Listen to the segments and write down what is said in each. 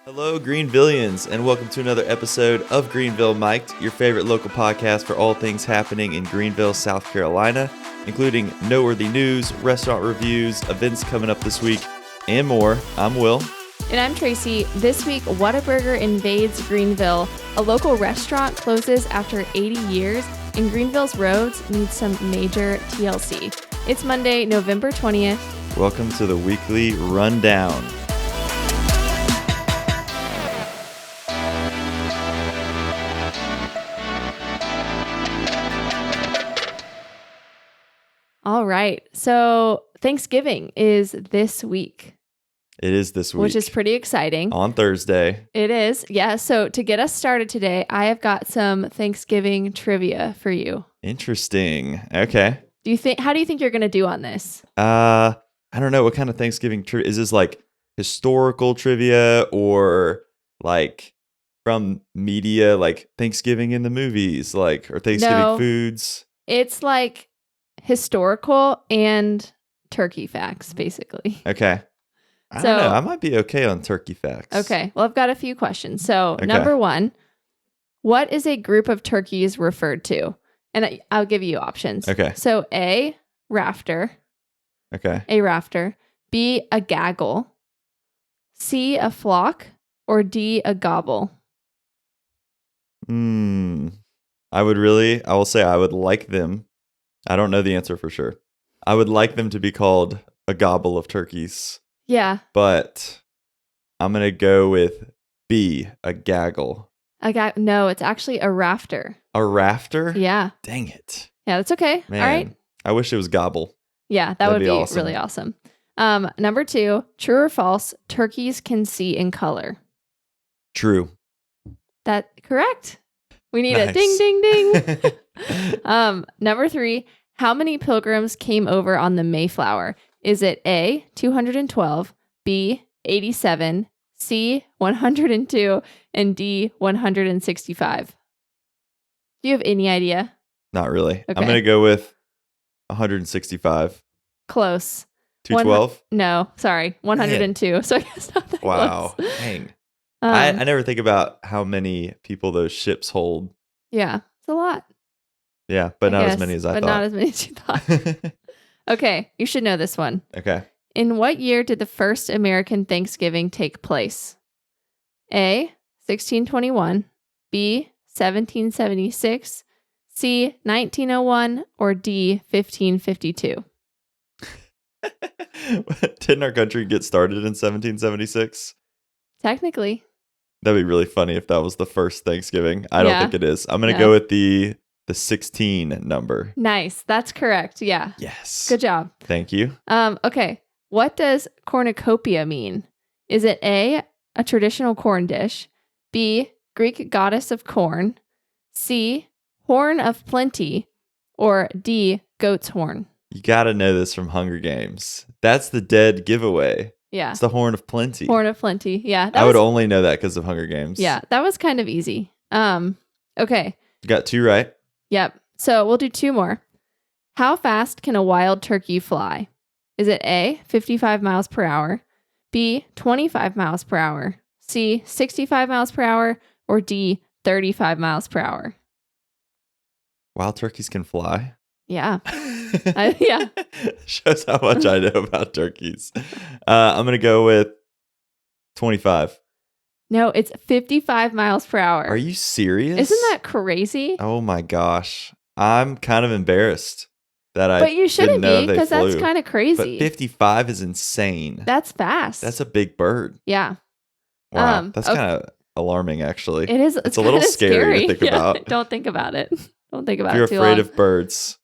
Hello, Greenvillians, and welcome to another episode of Greenville Mic'd, your favorite local podcast for all things happening in Greenville, South Carolina, including noteworthy news, restaurant reviews, events coming up this week, and more. I'm Will. And I'm Tracy. This week, Whataburger invades Greenville. A local restaurant closes after 80 years, and Greenville's roads need some major TLC. It's Monday, November 20th. Welcome to the weekly rundown. All right. So Thanksgiving is this week. It is this week. Which is pretty exciting. On Thursday. It is. Yeah. So to get us started today, I have got some Thanksgiving trivia for you. Interesting. Okay. How do you think you're going to do on this? I don't know. What kind of Thanksgiving trivia? Is this like historical trivia or like from media, like Thanksgiving in the movies, like, or Thanksgiving foods? It's like historical and turkey facts, basically. Okay. I don't know. I might be okay on turkey facts. Okay. Well, I've got a few questions. So, Number one, what is a group of turkeys referred to? And I'll give you options. Okay. So, A, rafter. Okay. A rafter. B, a gaggle. C, a flock. Or D, a gobble. I will say I would like them. I don't know the answer for sure. I would like them to be called a gobble of turkeys. Yeah. But I'm going to go with B, a gaggle. No, it's actually a rafter. A rafter? Yeah. Dang it. Yeah, that's okay. Man, all right. I wish it was gobble. Yeah, that would be awesome. Really awesome. Number two, true or false, turkeys can see in color. True. That correct? We need Nice. a ding, ding, ding. Number three, how many pilgrims came over on the Mayflower? Is it A, 212, B, 87, C, 102, and D, 165? Do you have any idea? Not really. Okay. I'm going to go with 165. Close. 212? No, sorry, 102. So I guess not that Wow. close. Dang. I never think about how many people those ships hold. Yeah, it's a lot. Yeah, but not as many as I thought. But not as many as you thought. Okay, you should know this one. Okay. In what year did the first American Thanksgiving take place? A, 1621, B, 1776, C, 1901, or D, 1552? Didn't our country get started in 1776? Technically. That'd be really funny if that was the first Thanksgiving. I don't think it is. I'm going to go with the 16 number. Nice. That's correct. Yeah. Yes. Good job. Thank you. Okay. What does cornucopia mean? Is it A, a traditional corn dish, B, Greek goddess of corn, C, horn of plenty, or D, goat's horn? You got to know this from Hunger Games. That's the dead giveaway. Yeah. It's the horn of plenty. Horn of plenty. Yeah. I would only know that because of Hunger Games. Yeah. That was kind of easy. Okay. You got two right? Yep. So we'll do two more. How fast can a wild turkey fly? Is it A, 55 miles per hour, B, 25 miles per hour, C, 65 miles per hour, or D, 35 miles per hour? Wild turkeys can fly? Yeah. Yeah. Shows how much I know about turkeys. I'm going to go with 25. No, it's 55 miles per hour. Are you serious? Isn't that crazy? Oh my gosh. I'm kind of embarrassed that I But you shouldn't be, because that's flew. kind of crazy. But 55 is insane. That's fast. That's a big bird. Yeah. Wow. That's kind of alarming, actually. It is. It's a little scary to think about. Don't think about it. Don't think about it. If it you're afraid of birds.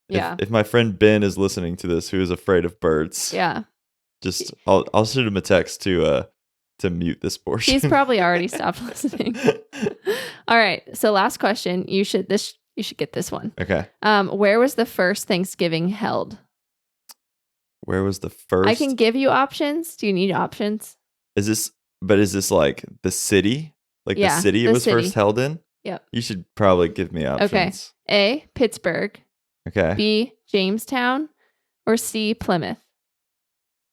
Yeah. If my friend Ben is listening to this, who is afraid of birds. Yeah. Just I'll shoot him a text to mute this portion. He's probably already stopped listening. All right. So last question. You should get this one. Okay. Where was the first Thanksgiving held? Where was the first? I can give you options. Do you need options? Is this like the city? Like the city it was first held in? Yep. You should probably give me options. Okay. A, Pittsburgh. Okay. B, Jamestown. Or C, Plymouth.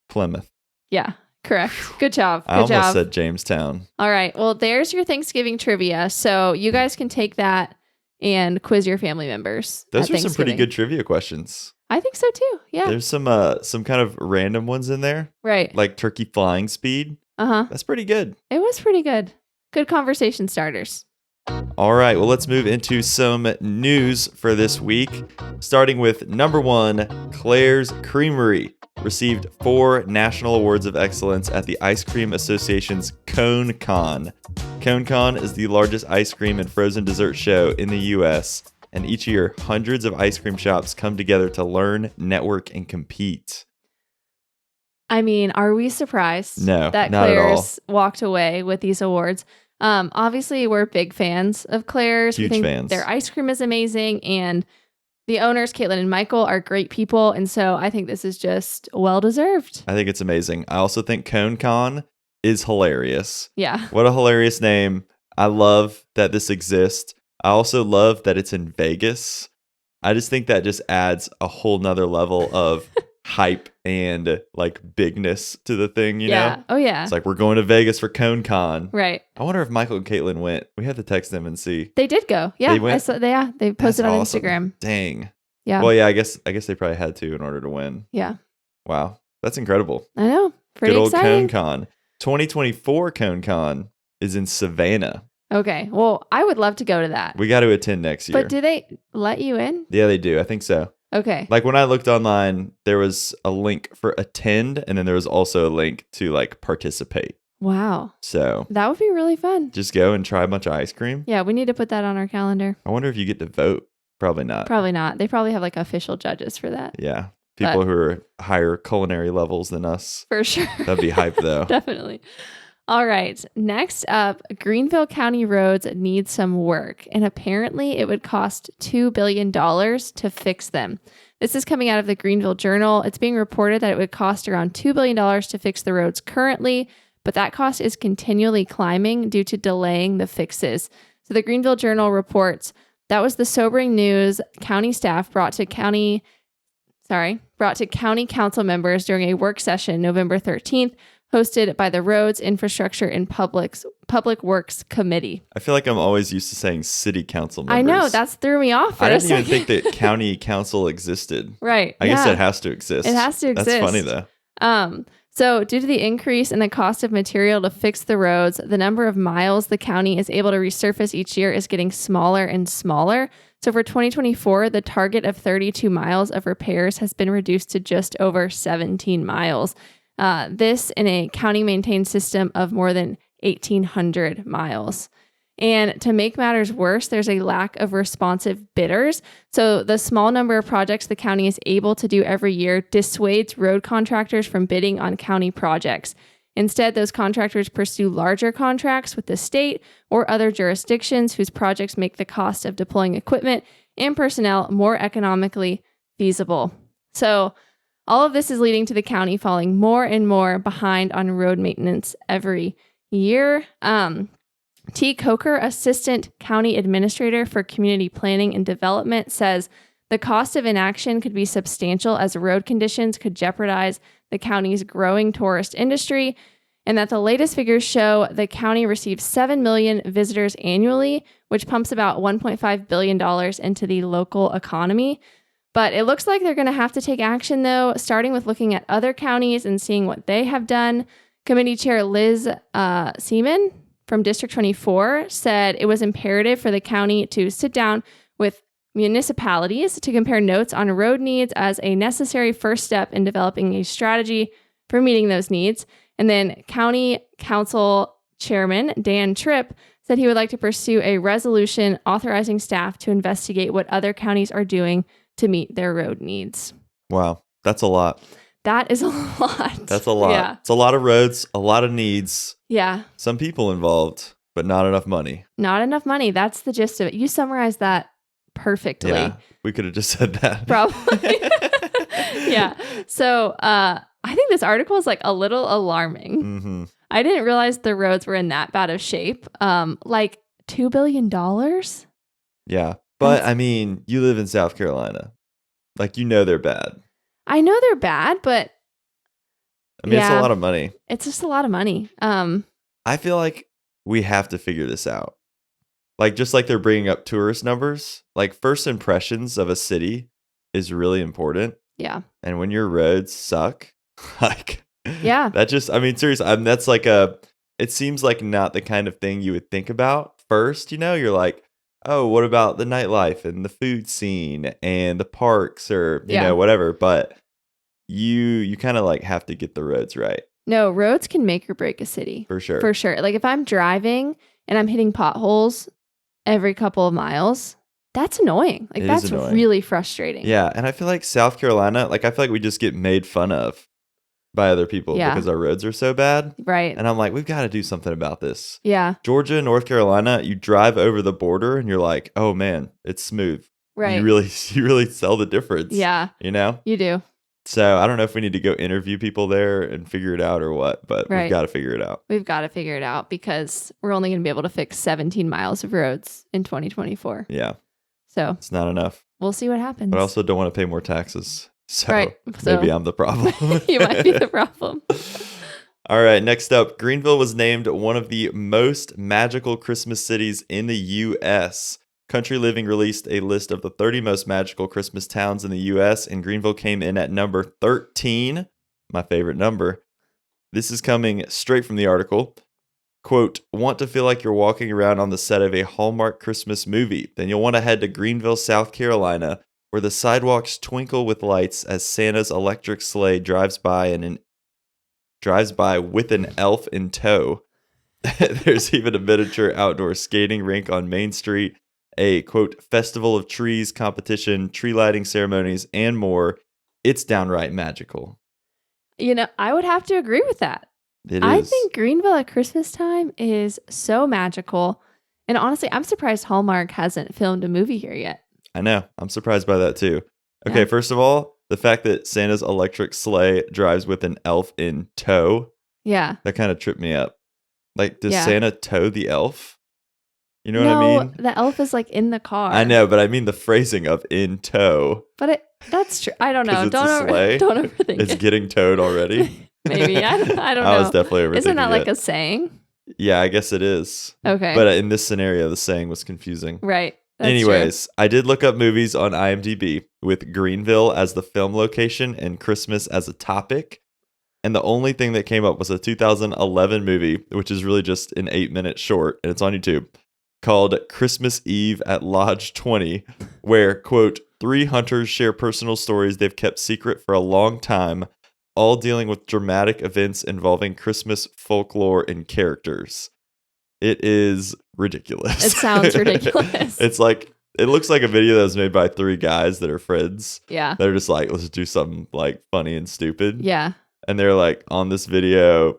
Plymouth. Yeah. Correct. Good job. I Good almost job. said Jamestown. All right. Well, there's your Thanksgiving trivia. So you guys can take that and quiz your family members. Those at are some pretty Thanksgiving. good trivia questions. I think so too. Yeah. There's some kind of random ones in there, Right. like turkey flying speed. That's pretty good. It was pretty good. Good conversation starters. All right, well, let's move into some news for this week. Starting with number 1, Claire's Creamery received 4 national awards of excellence at the Ice Cream Association's Cone Con. Cone Con is the largest ice cream and frozen dessert show in the U.S., and each year, hundreds of ice cream shops come together to learn, network, and compete. I mean, are we surprised No, that not at all. Claire's walked away with these awards? Obviously, we're big fans of Claire's. Huge we think fans. Their ice cream is amazing, and the owners, Caitlin and Michael, are great people. And so I think this is just well-deserved. I think it's amazing. I also think Cone Con is hilarious. Yeah. What a hilarious name. I love that this exists. I also love that it's in Vegas. I just think that just adds a whole nother level of hype and like bigness to the thing, you know? Oh, yeah. It's like, we're going to Vegas for Cone Con. Right. I wonder if Michael and Caitlin went. We have to text them and see. They did go. Yeah. They went? I saw, they posted That's on awesome. Instagram. Dang. Yeah. Well, yeah, I guess they probably had to in order to win. Yeah. Wow. That's incredible. I know. Pretty Good old exciting. Cone Con. 2024 Cone Con is in Savannah. Okay. Well, I would love to go to that. We got to attend next year. But do they let you in? Yeah, they do. I think so. Okay. Like when I looked online, there was a link for attend, and then there was also a link to like participate. Wow. So That would be really fun. just go and try a bunch of ice cream. Yeah, we need to put that on our calendar. I wonder if you get to vote. Probably not. Probably not. They probably have like official judges for that. Yeah. People who are higher culinary levels than us. For sure. That'd be hype though. Definitely. All right. Next up, Greenville County roads need some work, and apparently it would cost $2 billion to fix them. This is coming out of the Greenville Journal. It's being reported that it would cost around $2 billion to fix the roads currently, but that cost is continually climbing due to delaying the fixes. So the Greenville Journal reports that was the sobering news county staff brought to county council members during a work session November 13th, hosted by the Roads, Infrastructure, and Public Works Committee. I feel like I'm always used to saying city council members. I know, that's threw me off for I a didn't even second. think that county council existed. Right. I guess it has to exist. It has to exist. That's funny though. So due to the increase in the cost of material to fix the roads, the number of miles the county is able to resurface each year is getting smaller and smaller. So for 2024, the target of 32 miles of repairs has been reduced to just over 17 miles. This in a county-maintained system of more than 1,800 miles. And to make matters worse, there's a lack of responsive bidders. So the small number of projects the county is able to do every year dissuades road contractors from bidding on county projects. Instead, those contractors pursue larger contracts with the state or other jurisdictions whose projects make the cost of deploying equipment and personnel more economically feasible. So all of this is leading to the county falling more and more behind on road maintenance every year. T. Coker, Assistant County Administrator for Community Planning and Development, says the cost of inaction could be substantial as road conditions could jeopardize the county's growing tourist industry, and that the latest figures show the county receives 7 million visitors annually, which pumps about $1.5 billion into the local economy. But it looks like they're going to have to take action, though, starting with looking at other counties and seeing what they have done. Committee Chair Liz Seaman from District 24 said it was imperative for the county to sit down with municipalities to compare notes on road needs as a necessary first step in developing a strategy for meeting those needs. And then County Council Chairman Dan Tripp said he would like to pursue a resolution authorizing staff to investigate what other counties are doing to meet their road needs. Wow, that's a lot. That is a lot. That's a lot. Yeah. It's a lot of roads, a lot of needs. Yeah. Some people involved, but not enough money. Not enough money. That's the gist of it. You summarized that perfectly. Yeah, we could have just said that. Probably. Yeah. So I think this article is like a little alarming. Mm-hmm. I didn't realize the roads were in that bad of shape. Like $2 billion? Yeah. But I mean, you live in South Carolina. Like, you know they're bad. I know they're bad, but I mean, it's a lot of money. It's just a lot of money. I feel like we have to figure this out. Like, just like they're bringing up tourist numbers, like first impressions of a city is really important. Yeah. And when your roads suck, like, yeah, that just, I mean, seriously, that's like it seems like not the kind of thing you would think about first, you're like, oh, what about the nightlife and the food scene and the parks or, whatever. But you kind of like have to get the roads right. No, roads can make or break a city. For sure. For sure. Like if I'm driving and I'm hitting potholes every couple of miles, that's annoying. Like that's really frustrating. Yeah. And I feel like South Carolina, like I feel like we just get made fun of by other people because our roads are so bad. Right. And I'm like, we've got to do something about this. Yeah. Georgia, North Carolina, you drive over the border and you're like, oh man, it's smooth. Right. You really tell the difference. Yeah. You do. So I don't know if we need to go interview people there and figure it out or what, but we've got to figure it out. We've got to figure it out because we're only going to be able to fix 17 miles of roads in 2024. Yeah. So it's not enough. We'll see what happens. But I also don't want to pay more taxes. So maybe I'm the problem. You might be the problem. All right. Next up, Greenville was named one of the most magical Christmas cities in the U.S. Country Living released a list of the 30 most magical Christmas towns in the U.S., and Greenville came in at number 13, my favorite number. This is coming straight from the article. Quote, want to feel like you're walking around on the set of a Hallmark Christmas movie? Then you'll want to head to Greenville, South Carolina, where the sidewalks twinkle with lights as Santa's electric sleigh drives by with an elf in tow. There's even a miniature outdoor skating rink on Main Street, a, quote, festival of trees competition, tree lighting ceremonies, and more. It's downright magical. I would have to agree with that. I think Greenville at Christmas time is so magical. And honestly, I'm surprised Hallmark hasn't filmed a movie here yet. I know. I'm surprised by that too. Okay, first of all, the fact that Santa's electric sleigh drives with an elf in tow. Yeah. That kind of tripped me up. Like, does Santa tow the elf? You know what I mean? The elf is like in the car. I know, but I mean the phrasing of in tow. But that's true. I don't know. Don't overthink It's getting towed already. Maybe. I don't know. I was definitely overthinking Isn't that like a saying? Yeah, I guess it is. Okay. But in this scenario, the saying was confusing. Right. Anyways, true. I did look up movies on IMDb with Greenville as the film location and Christmas as a topic. And the only thing that came up was a 2011 movie, which is really just an 8-minute short, and it's on YouTube, called Christmas Eve at Lodge 20, where, quote, 3 hunters share personal stories they've kept secret for a long time, all dealing with dramatic events involving Christmas folklore and characters. It is ridiculous. It sounds ridiculous. It's like, it looks like a video that was made by 3 guys that are friends. Yeah. They're just like, let's do something like funny and stupid. Yeah. And they're like on this video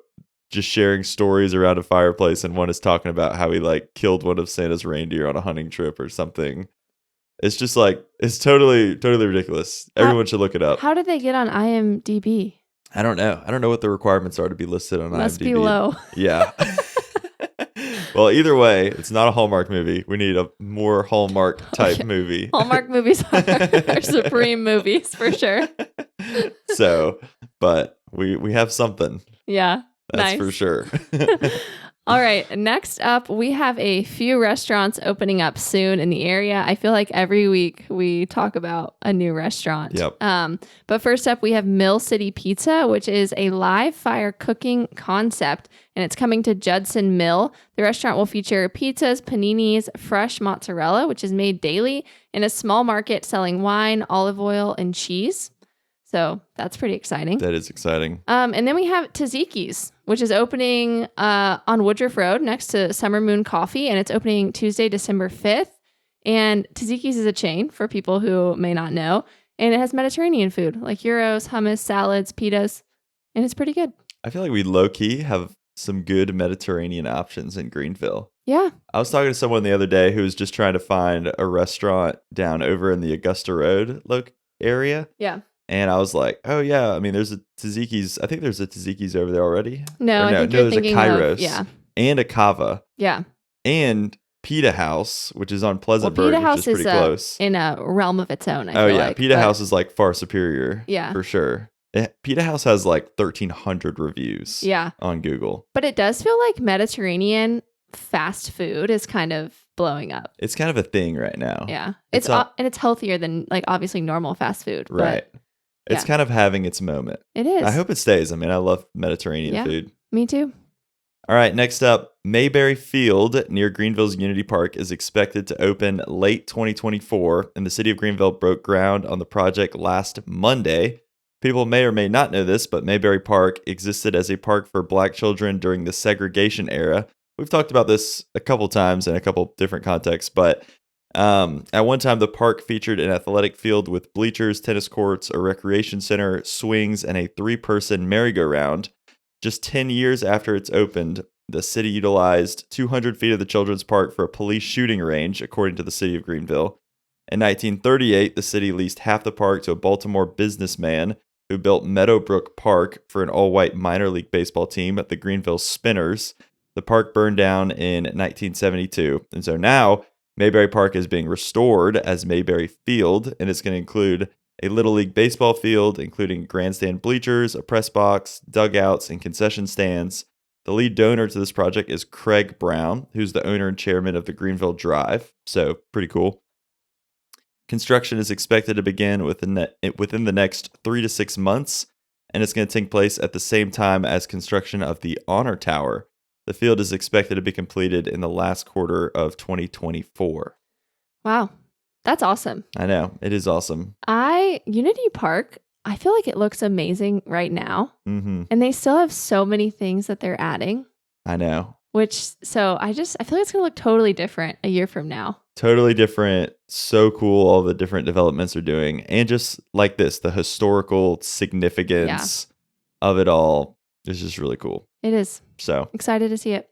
just sharing stories around a fireplace, and one is talking about how he like killed one of Santa's reindeer on a hunting trip or something. It's just like, it's totally ridiculous. Everyone should look it up. How did they get on IMDb? I don't know. I don't know what the requirements are to be listed on IMDb. Must be low. Yeah. Well, either way, it's not a Hallmark movie. We need a more Hallmark type movie. Hallmark movies are supreme movies for sure. So, but we have something. Yeah. That's for sure. All right. Next up, we have a few restaurants opening up soon in the area. I feel like every week we talk about a new restaurant. Yep. But first up, we have Mill City Pizza, which is a live fire cooking concept, and it's coming to Judson Mill. The restaurant will feature pizzas, paninis, fresh mozzarella, which is made daily, in a small market selling wine, olive oil, and cheese. So that's pretty exciting. That is exciting. And then we have Tzatziki's, which is opening on Woodruff Road next to Summer Moon Coffee, and it's opening Tuesday, December 5th. And Tzatziki's is a chain for people who may not know, and it has Mediterranean food like gyros, hummus, salads, pitas, and it's pretty good. I feel like we low-key have some good Mediterranean options in Greenville. Yeah. I was talking to someone the other day who was just trying to find a restaurant down over in the Augusta Road area. Yeah. And I was like, oh, yeah. I mean, there's a Tzatziki's. I think there's a Tzatziki's over there already. No, I think you're there's thinking a Kairos. of, yeah. And a Kava. Yeah. And Pita House, which is on Pleasantburg, Pita House which is pretty close. In a realm of its own, I feel Oh, yeah. like, Pita House is like far superior. Yeah. For sure. Pita House has like 1,300 reviews Yeah. on Google. But it does feel like Mediterranean fast food is kind of blowing up. It's kind of a thing right now. Yeah. And it's healthier than like obviously normal fast food. Right. But It's kind of having its moment. it is. I hope it stays. I mean, I love Mediterranean food. Me too. All right, next up, Mayberry Field near Greenville's Unity Park is expected to open late 2024, and the city of Greenville broke ground on the project last Monday. People may or may not know this, but Mayberry Park existed as a park for Black children during the segregation era. We've talked about this a couple times in a couple different contexts, but at one time the park featured an athletic field with bleachers, tennis courts, a recreation center, swings, and a 3-person merry-go-round. Just 10 years after it's opened, the city utilized 200 feet of the children's park for a police shooting range, according to the city of Greenville. In 1938, the city leased half the park to a Baltimore businessman who built Meadowbrook Park for an all-white minor league baseball team, the Greenville Spinners. The park burned down in 1972, and so now Mayberry Park is being restored as Mayberry Field, and it's going to include a Little League baseball field, including grandstand bleachers, a press box, dugouts, and concession stands. The lead donor to this project is Craig Brown, who's the owner and chairman of the Greenville Drive. So pretty cool. Construction is expected to begin within the next 3 to 6 months, and it's going to take place at the same time as construction of the Honor Tower. The field is expected to be completed in the last quarter of 2024. Wow. That's awesome. I know. It is awesome. Unity Park, I feel like it looks amazing right now. Mm-hmm. And they still have so many things that they're adding. I know. I feel like it's going to look totally different a year from now. Totally different. So cool. All the different developments are doing. And just like this, the historical significance of it all is just really cool. It is. So excited to see it.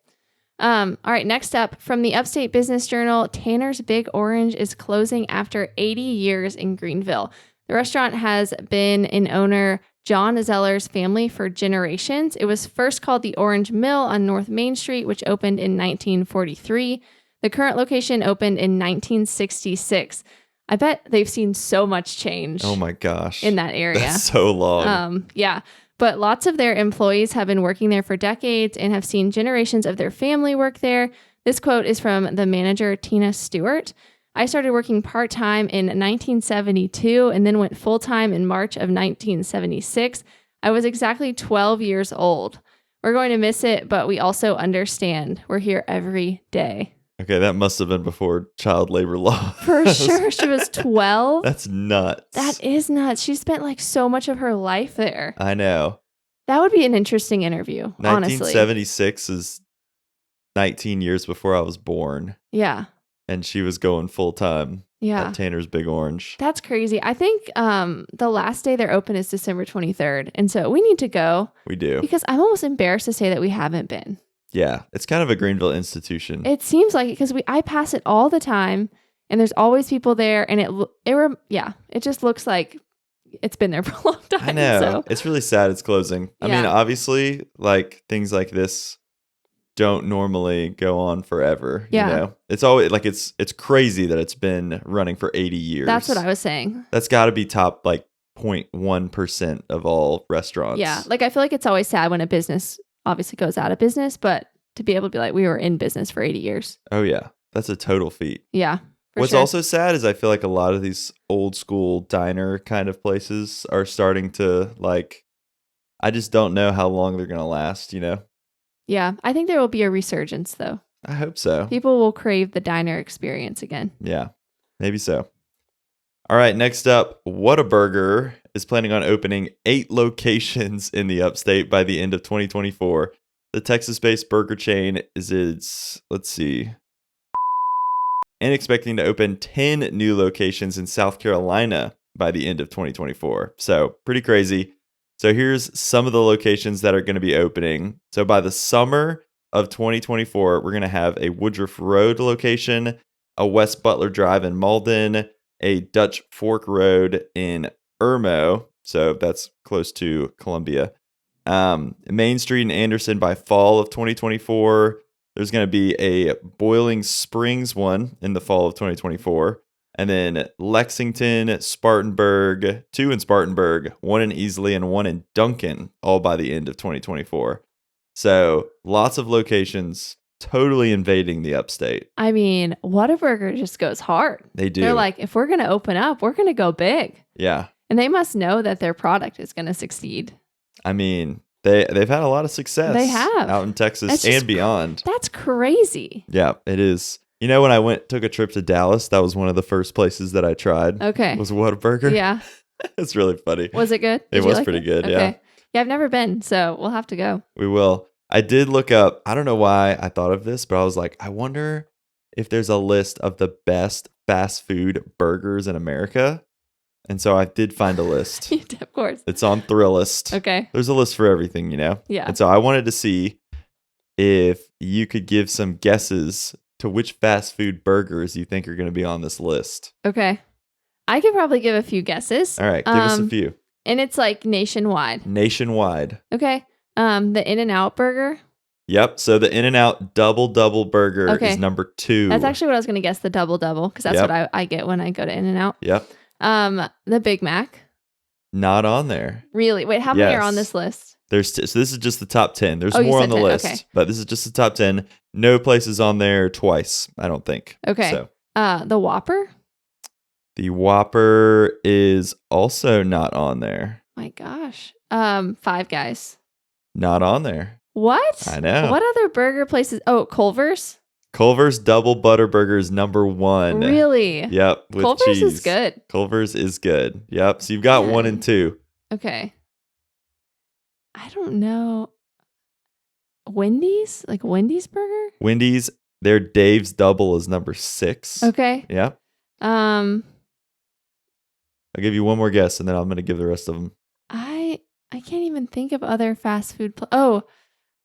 All right, next up from the Upstate Business Journal, Tanner's Big Orange is closing after 80 years in Greenville. The restaurant has been in owner John Zeller's family for generations. It was first called the Orange Mill on North Main Street, which opened in 1943. The current location opened in 1966. I bet they've seen so much change. Oh my gosh. In that area. That's so long. Yeah. But lots of their employees have been working there for decades and have seen generations of their family work there. This quote is from the manager, Tina Stewart. I started working part-time in 1972 and then went full-time in March of 1976. I was exactly 12 years old. We're going to miss it, but we also understand. We're here every day. Okay, that must have been before child labor law. For sure. She was 12. That's nuts. That is nuts. She spent like so much of her life there. I know. That would be an interesting interview, honestly. 1976 is 19 years before I was born. Yeah. And she was going full time at Tanner's Big Orange. That's crazy. I think the last day they're open is December 23rd. And so we need to go. We do. Because I'm almost embarrassed to say that we haven't been. Yeah, it's kind of a Greenville institution. It seems like it because I pass it all the time, and there's always people there, and it just looks like it's been there for a long time. I know. So. It's really sad it's closing. I mean, obviously, like things like this don't normally go on forever. Yeah. You know? It's always like it's crazy that it's been running for 80 years. That's what I was saying. That's got to be top like 0.1% of all restaurants. Yeah, like I feel like it's always sad when a business obviously goes out of business, but to be able to be like, we were in business for 80 years. Oh yeah. That's a total feat. Yeah. What's also sad is I feel like a lot of these old school diner kind of places are starting to like, I just don't know how long they're going to last, you know? Yeah. I think there will be a resurgence though. I hope so. People will crave the diner experience again. Yeah, maybe so. All right, next up, Whataburger is planning on opening 8 locations in the upstate by the end of 2024. The Texas-based burger chain is and expecting to open 10 new locations in South Carolina by the end of 2024. So pretty crazy. So here's some of the locations that are going to be opening. So by the summer of 2024, we're going to have a Woodruff Road location, a West Butler Drive in Malden, a Dutch Fork Road in Irmo, so that's close to Columbia. Main Street in Anderson by fall of 2024. There's going to be a Boiling Springs one in the fall of 2024. And then Lexington, Spartanburg, 2 in Spartanburg, 1 in Easley, and 1 in Duncan, all by the end of 2024. So lots of locations totally invading the upstate. I mean, Whataburger just goes hard. They do. They're like, if we're going to open up, we're going to go big. Yeah. And they must know that their product is going to succeed. I mean, they've had a lot of success. They have. Out in Texas and beyond. That's crazy. Yeah, it is. You know, when I took a trip to Dallas, that was one of the first places that I tried. Okay. Was Whataburger. Yeah. It's really funny. Was it good? It was pretty good, yeah. Yeah, I've never been, so we'll have to go. We will. I did look up, I don't know why I thought of this, but I was like, I wonder if there's a list of the best fast food burgers in America. And so I did find a list. Of course. It's on Thrillist. Okay. There's a list for everything, you know? Yeah. And so I wanted to see if you could give some guesses to which fast food burgers you think are going to be on this list. Okay. I could probably give a few guesses. All right, give us a few. And it's like nationwide. Nationwide. Okay. The In-N-Out burger. Yep. So the In-N-Out double burger is number 2. That's actually what I was going to guess, the double because that's what I get when I go to In-N-Out. Yep. The Big Mac. Not on there. Really? Wait, how many are on this list? So this is just the top 10. There's more on the 10. list, Okay. but this is just the top 10. No places on there twice, I don't think. Okay. So the Whopper. the Whopper is also not on there. My gosh. Five Guys. Not on there. What? I know. What other burger places? Oh, Culver's. Culver's double butter burger is number 1. Really? Yep. With Culver's cheese. is good. Culver's is good. Yep. So you've got 1 and 2. Okay. I don't know. Wendy's? Like Wendy's burger? Wendy's, their Dave's double is number 6. Okay. Yep. Um, I'll give you one more guess and then I'm going to give the rest of them. I can't even think of other fast food.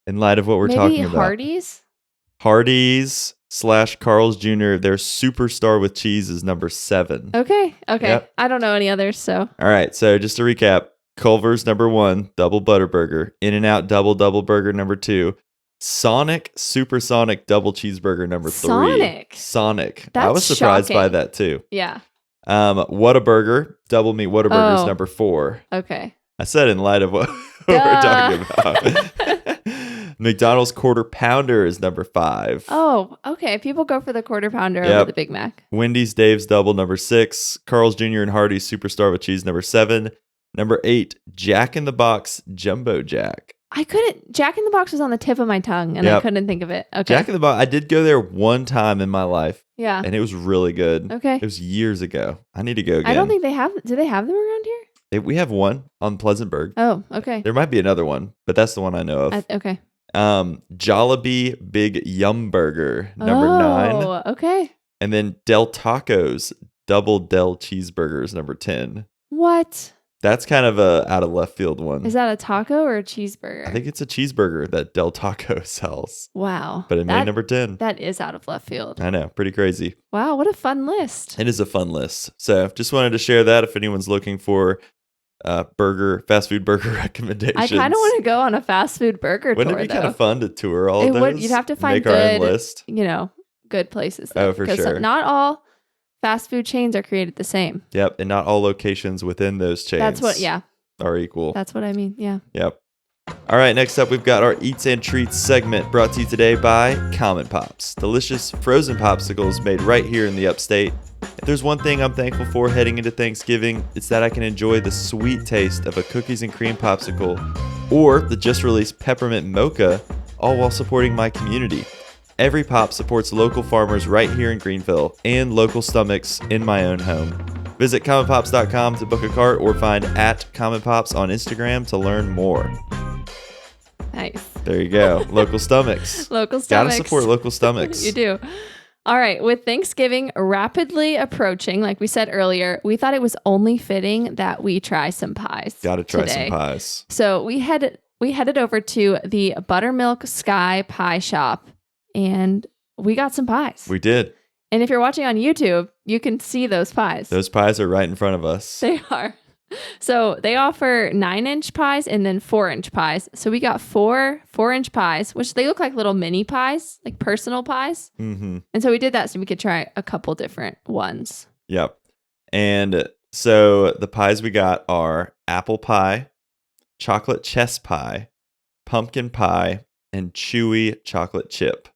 In light of what we're talking about. Maybe Hardee's? Hardee's / Carl's Jr., their superstar with cheese is number 7. Okay. Yep. I don't know any others, so. All right. So just to recap, Culver's number 1, double butter burger. In-N-Out double burger number 2. Sonic Supersonic double cheeseburger number 3. Sonic. I was That's surprised by shocking. that too. Yeah. Whataburger, double meat Whataburger is number 4. Okay. I said in light of what we're talking about. McDonald's Quarter Pounder is number 5. Oh, okay. People go for the Quarter Pounder Yep. over the Big Mac. Wendy's Dave's Double number 6. Carl's Jr. and Hardee's Superstar with cheese number 7. Number 8, Jack in the Box Jumbo Jack. Jack in the Box was on the tip of my tongue and I couldn't think of it. Okay. Jack in the Box, I did go there one time in my life. Yeah. And it was really good. Okay. It was years ago. I need to go again. I don't think they have. Do they have them around here? We have one on Pleasantburg. Oh, okay. There might be another one, but that's the one I know of. Okay. Jollibee Big Yum Burger, number 9. Oh, okay. And then Del Taco's Double Del Cheeseburgers, number 10. What? That's kind of a out of left field one. Is that a taco or a cheeseburger? I think it's a cheeseburger that Del Taco sells. Wow. But it made number 10. That is out of left field. I know. Pretty crazy. Wow. What a fun list. It is a fun list. So just wanted to share that if anyone's looking for fast food burger recommendations. I kind of want to go on a fast food burger Wouldn't tour, it be kind of fun to tour all of those? You'd have to find make our own list. Good places. Oh, for sure. Not all fast food chains are created the same. Yep. And not all locations within those chains are equal. That's what I mean. Yeah. Yep. All right, next up, we've got our Eats and Treats segment brought to you today by Common Pops. Delicious frozen popsicles made right here in the upstate. If there's one thing I'm thankful for heading into Thanksgiving, it's that I can enjoy the sweet taste of a cookies and cream popsicle or the just released peppermint mocha, all while supporting my community. Every pop supports local farmers right here in Greenville and local stomachs in my own home. Visit commonpops.com to book a cart or find @commonpops on Instagram to learn more. Nice. There you go. Local stomachs. Local stomachs. Gotta support local stomachs. You do. All right. With Thanksgiving rapidly approaching, like we said earlier, we thought it was only fitting that we try some pies. Gotta try today. some pies. So we headed over to the Buttermilk Sky Pie Shop and we got some pies. We did. And if you're watching on YouTube, you can see those pies. Those pies are right in front of us. They are. So they offer 9-inch pies and then 4-inch pies. So we got 4-inch pies, which they look like little mini pies, like personal pies. Mm-hmm. And so we did that so we could try a couple different ones. Yep. And so the pies we got are apple pie, chocolate chess pie, pumpkin pie, and chewy chocolate chip.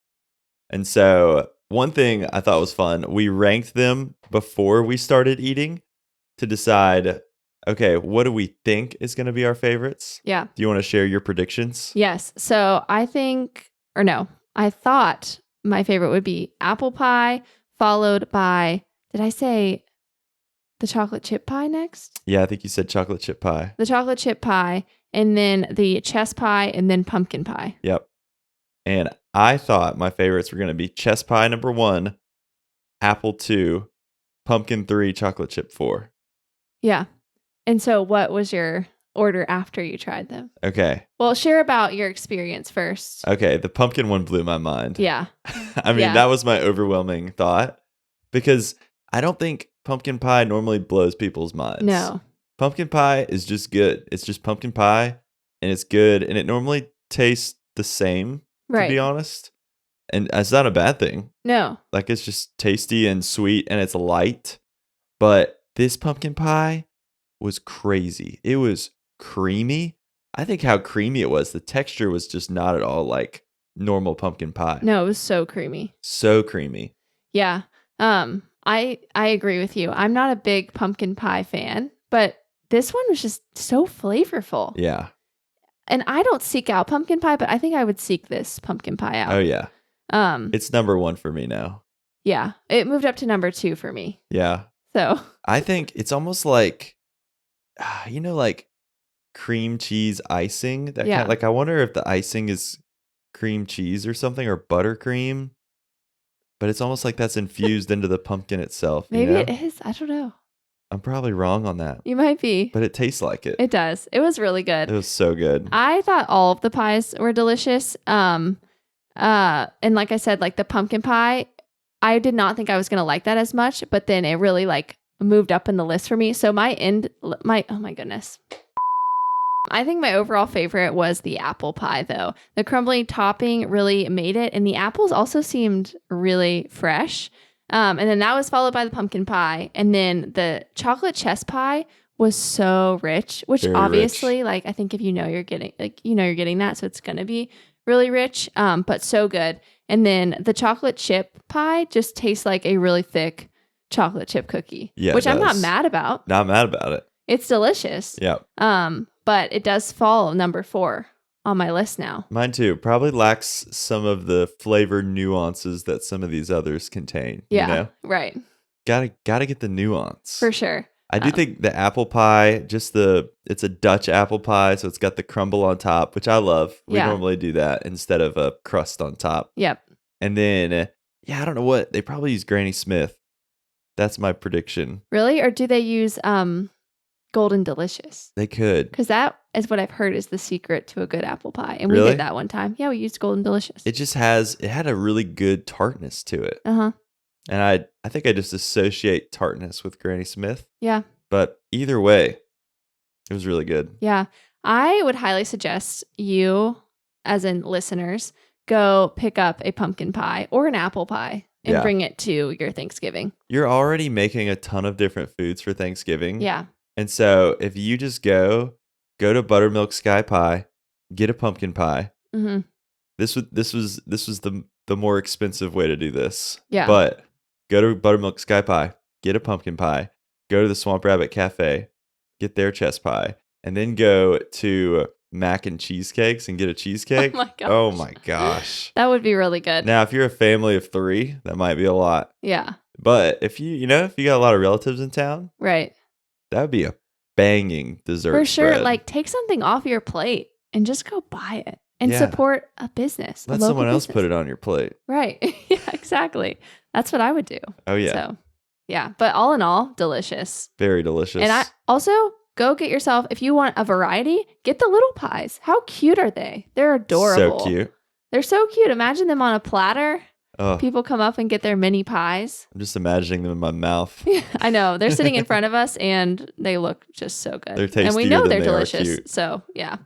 And so one thing I thought was fun, we ranked them before we started eating to decide, okay, what do we think is going to be our favorites? Yeah. Do you want to share your predictions? Yes. So I thought my favorite would be apple pie, followed by, did I say the chocolate chip pie next? Yeah, I think you said chocolate chip pie. The chocolate chip pie, and then the chess pie, and then pumpkin pie. Yep. And I thought my favorites were going to be chess pie number 1, apple 2, pumpkin 3, chocolate chip 4. Yeah. And so what was your order after you tried them? Okay. Well, share about your experience first. Okay, the pumpkin one blew my mind. Yeah. I mean, that was my overwhelming thought because I don't think pumpkin pie normally blows people's minds. No. Pumpkin pie is just good. It's just pumpkin pie and it's good and it normally tastes the same, to be honest. And it's not a bad thing. No. Like it's just tasty and sweet and it's light. But this pumpkin pie was crazy. It was creamy. I think how creamy it was, the texture was just not at all like normal pumpkin pie. No, it was so creamy. So creamy. Yeah. I agree with you. I'm not a big pumpkin pie fan, but this one was just so flavorful. Yeah. And I don't seek out pumpkin pie, but I think I would seek this pumpkin pie out. Oh yeah. It's number 1 for me now. Yeah. It moved up to number 2 for me. Yeah. So I think it's almost like, like cream cheese icing. That kind of, like I wonder if the icing is cream cheese or something or buttercream, but it's almost like that's infused into the pumpkin itself. Maybe it is. I don't know. I'm probably wrong on that. You might be. But it tastes like it. It does. It was really good. It was so good. I thought all of the pies were delicious. And like I said, like the pumpkin pie, I did not think I was going to like that as much, but then it really like moved up in the list for me. So oh my goodness. I think my overall favorite was the apple pie though. The crumbly topping really made it. And the apples also seemed really fresh. And then that was followed by the pumpkin pie. And then the chocolate chess pie was so rich, which Very obviously, rich. like, I think if you're getting that, so it's going to be really rich, but so good. And then the chocolate chip pie just tastes like a really thick chocolate chip cookie, which I'm not mad about. Not mad about it. It's delicious. Yeah. But it does fall number 4 on my list now. Mine too. Probably lacks some of the flavor nuances that some of these others contain. Yeah, you know? Right. Gotta get the nuance. For sure. I do think the apple pie, it's a Dutch apple pie, so it's got the crumble on top, which I love. We normally do that instead of a crust on top. Yep. And then, I don't know what, they probably use Granny Smith. That's my prediction. Really? Or do they use Golden Delicious? They could. Because that is what I've heard is the secret to a good apple pie. And Really? we did that one time. Yeah, we used Golden Delicious. It had a really good tartness to it. Uh-huh. And I think I just associate tartness with Granny Smith. Yeah. But either way, it was really good. Yeah. I would highly suggest you, as in listeners, go pick up a pumpkin pie or an apple pie and bring it to your Thanksgiving. You're already making a ton of different foods for Thanksgiving. Yeah. And so if you just go to Buttermilk Sky Pie, get a pumpkin pie. Mm-hmm. This was the more expensive way to do this. Yeah. But go to Buttermilk Sky Pie, get a pumpkin pie, go to the Swamp Rabbit Cafe, get their chess pie, and then go to Mac and Cheesecakes and get a cheesecake. Oh my gosh. That would be really good. Now, if you're a family of 3, that might be a lot. Yeah. But if you got a lot of relatives in town, right, that would be a banging dessert for sure. spread. Like, take something off your plate and just go buy it and support a business. Let someone else put it on your plate. Right. Yeah, exactly. That's what I would do. Oh yeah. So, yeah. But all in all, delicious. Very delicious. And I also go get yourself, if you want a variety, get the little pies. How cute are they? They're adorable. So cute. They're so cute. Imagine them on a platter. Oh, People come up and get their mini pies. I'm just imagining them in my mouth. I know. They're sitting in front of us and they look just so good. They're tastier and we know than they're they are delicious. cute. So, yeah.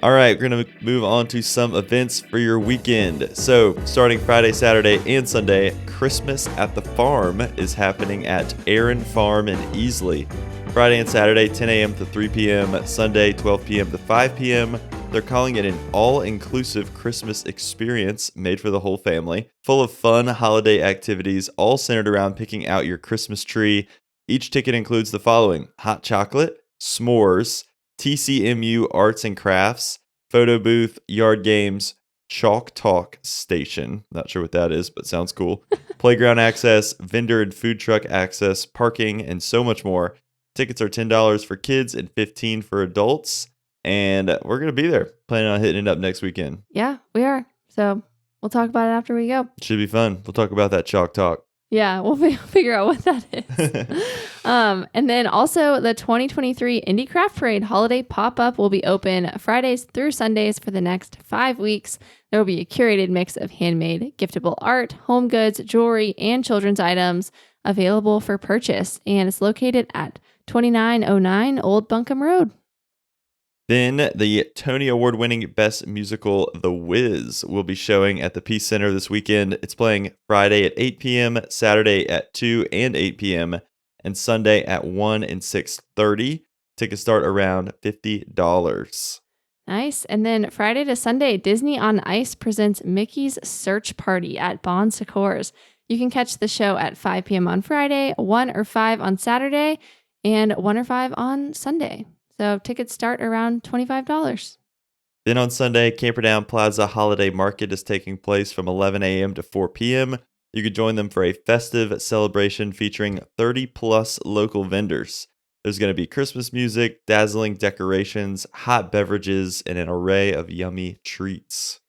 All right, we're going to move on to some events for your weekend. So, starting Friday, Saturday, and Sunday, Christmas at the Farm is happening at Aaron Farm in Easley. Friday and Saturday, 10 a.m. to 3 p.m., Sunday, 12 p.m. to 5 p.m. They're calling it an all-inclusive Christmas experience made for the whole family, full of fun holiday activities, all centered around picking out your Christmas tree. Each ticket includes the following: hot chocolate, s'mores, TCMU arts and crafts, photo booth, yard games, chalk talk station. Not sure what that is, but sounds cool. Playground access, vendor and food truck access, parking, and so much more. Tickets are $10 for kids and $15 for adults. And we're going to be there. Planning on hitting it up next weekend. Yeah, we are. So we'll talk about it after we go. Should be fun. We'll talk about that chalk talk. Yeah, we'll figure out what that is. And then also the 2023 Indie Craft Parade Holiday Pop-Up will be open Fridays through Sundays for the next 5 weeks. There will be a curated mix of handmade, giftable art, home goods, jewelry, and children's items available for purchase. And it's located at 2909 Old Buncombe Road. Then the Tony Award-winning Best Musical, The Wiz, will be showing at the Peace Center this weekend. It's playing Friday at 8 p.m., Saturday at 2 and 8 p.m., and Sunday at 1 and 6:30. Tickets start around $50. Nice. And then Friday to Sunday, Disney on Ice presents Mickey's Search Party at Bon Secours. You can catch the show at 5 p.m. on Friday, 1 or 5 on Saturday, and 1 or 5 on Sunday. So tickets start around $25. Then on Sunday, Camperdown Plaza Holiday Market is taking place from 11 a.m. to 4 p.m. You can join them for a festive celebration featuring 30-plus local vendors. There's going to be Christmas music, dazzling decorations, hot beverages, and an array of yummy treats.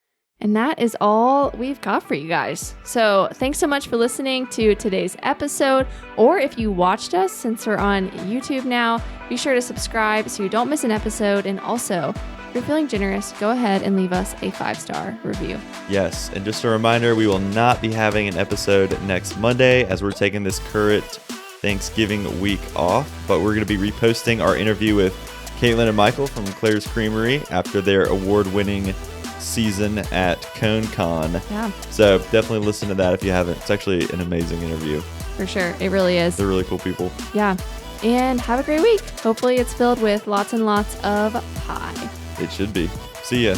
And that is all we've got for you guys. So thanks so much for listening to today's episode. Or if you watched us, since we're on YouTube now, be sure to subscribe so you don't miss an episode. And also, if you're feeling generous, go ahead and leave us a 5-star review. Yes, and just a reminder, we will not be having an episode next Monday as we're taking this current Thanksgiving week off. But we're going to be reposting our interview with Caitlin and Michael from Claire's Creamery after their award-winning season at ConeCon. Yeah. So definitely listen to that if you haven't. It's actually an amazing interview. For sure. It really is. They're really cool people. Yeah. And have a great week. Hopefully it's filled with lots and lots of pie. It should be. See ya.